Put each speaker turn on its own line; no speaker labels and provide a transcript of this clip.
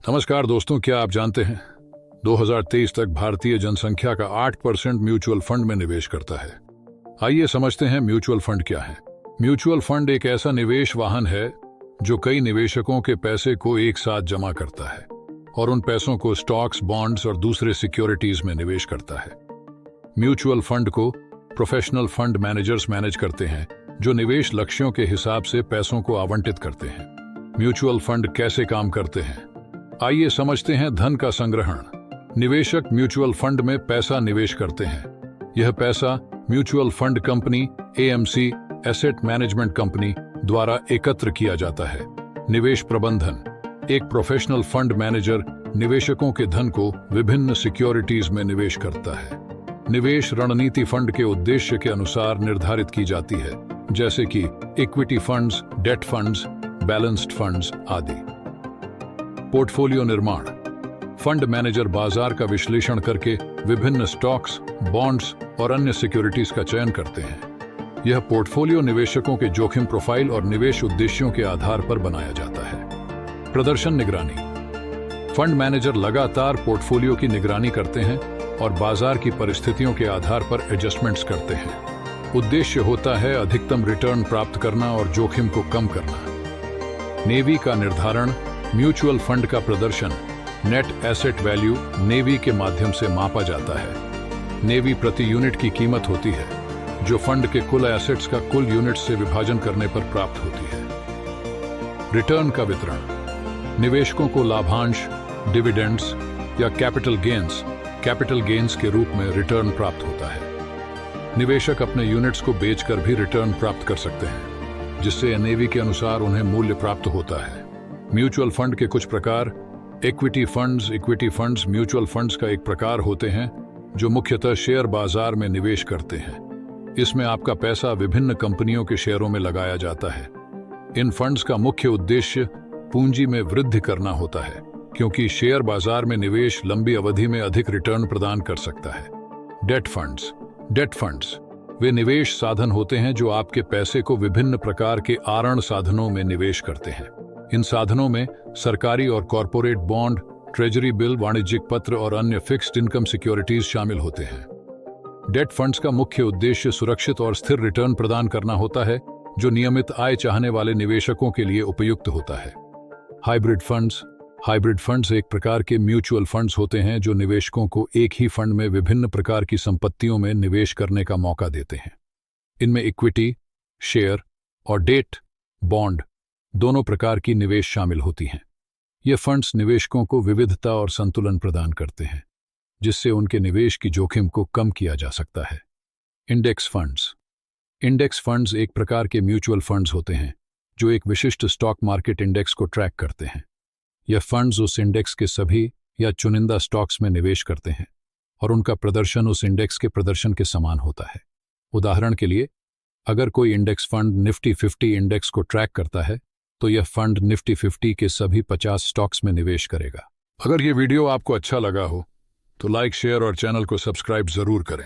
नमस्कार दोस्तों, क्या आप जानते हैं 2023 तक भारतीय जनसंख्या का 8% म्यूचुअल फंड में निवेश करता है। आइए समझते हैं म्यूचुअल फंड क्या है। म्यूचुअल फंड एक ऐसा निवेश वाहन है जो कई निवेशकों के पैसे को एक साथ जमा करता है और उन पैसों को स्टॉक्स, बॉन्ड्स और दूसरे सिक्योरिटीज में निवेश करता है। म्यूचुअल फंड को प्रोफेशनल फंड मैनेजर्स मैनेज करते हैं जो निवेश लक्ष्यों के हिसाब से पैसों को आवंटित करते हैं। म्यूचुअल फंड कैसे काम करते हैं, आइए समझते हैं। धन का संग्रहण। निवेशक म्यूचुअल फंड में पैसा निवेश करते हैं। यह पैसा mutual fund company AMC asset management company द्वारा एकत्र किया जाता है। निवेश प्रबंधन। एक प्रोफेशनल फंड मैनेजर निवेशकों के धन को विभिन्न सिक्योरिटीज में निवेश करता है। निवेश रणनीति फंड के उद्देश्य के अनुसार निर्धारित की जाती है, जैसे कि equity funds, date funds, balanced funds आदि। पोर्टफोलियो निर्माण। फंड मैनेजर बाजार का विश्लेषण करके विभिन्न स्टॉक्स, बॉन्ड्स और अन्य सिक्योरिटीज का चयन करते हैं। यह पोर्टफोलियो निवेशकों के जोखिम प्रोफाइल और निवेश उद्देश्यों के आधार पर बनाया जाता है। प्रदर्शन निगरानी। फंड मैनेजर लगातार पोर्टफोलियो की निगरानी करते हैं और बाजार की परिस्थितियों के आधार पर एडजस्टमेंट्स करते हैं। उद्देश्य होता है अधिकतम रिटर्न प्राप्त करना और जोखिम को कम करना। नेवी का निर्धारण। म्यूचुअल फंड का प्रदर्शन नेट एसेट वैल्यू नेवी के माध्यम से मापा जाता है। नेवी प्रति यूनिट की कीमत होती है जो फंड के कुल एसेट्स का कुल यूनिट से विभाजन करने पर प्राप्त होती है। रिटर्न का वितरण। निवेशकों को लाभांश, डिविडेंड्स या कैपिटल गेन्स के रूप में रिटर्न प्राप्त होता है। निवेशक अपने यूनिट्स को बेचकर भी रिटर्न प्राप्त कर सकते हैं, जिससे एनएवी के अनुसार उन्हें मूल्य प्राप्त होता है। म्यूचुअल फंड के कुछ प्रकार। इक्विटी फंड्स म्यूचुअल फंड्स का एक प्रकार होते हैं जो मुख्यतः शेयर बाजार में निवेश करते हैं। इसमें आपका पैसा विभिन्न कंपनियों के शेयरों में लगाया जाता है। इन फंड्स का मुख्य उद्देश्य पूंजी में वृद्धि करना होता है, क्योंकि शेयर बाजार में निवेश लंबी अवधि में अधिक रिटर्न प्रदान कर सकता है। डेट फंड्स वे निवेश साधन होते हैं जो आपके पैसे को विभिन्न प्रकार के आरण साधनों में निवेश करते हैं। इन साधनों में सरकारी और कॉरपोरेट बॉन्ड, ट्रेजरी बिल, वाणिज्यिक पत्र और अन्य फिक्स्ड इनकम सिक्योरिटीज शामिल होते हैं। डेट फंड्स का मुख्य उद्देश्य सुरक्षित और स्थिर रिटर्न प्रदान करना होता है, जो नियमित आय चाहने वाले निवेशकों के लिए उपयुक्त होता है। हाइब्रिड फंड्स एक प्रकार के म्यूचुअल फंड्स होते हैं जो निवेशकों को एक ही फंड में विभिन्न प्रकार की संपत्तियों में निवेश करने का मौका देते हैं। इनमें इक्विटी, शेयर और डेट, बॉन्ड दोनों प्रकार की निवेश शामिल होती हैं। ये फंड्स निवेशकों को विविधता और संतुलन प्रदान करते हैं, जिससे उनके निवेश की जोखिम को कम किया जा सकता है। इंडेक्स फंड्स एक प्रकार के म्यूचुअल फंड्स होते हैं जो एक विशिष्ट स्टॉक मार्केट इंडेक्स को ट्रैक करते हैं। यह फंड्स उस इंडेक्स के सभी या चुनिंदा स्टॉक्स में निवेश करते हैं और उनका प्रदर्शन उस इंडेक्स के प्रदर्शन के समान होता है। उदाहरण के लिए, अगर कोई इंडेक्स फंड निफ्टी 50 इंडेक्स को ट्रैक करता है तो यह फंड निफ्टी 50 के सभी 50 स्टॉक्स में निवेश करेगा। अगर ये वीडियो आपको अच्छा लगा हो तो लाइक, शेयर और चैनल को सब्सक्राइब जरूर करें।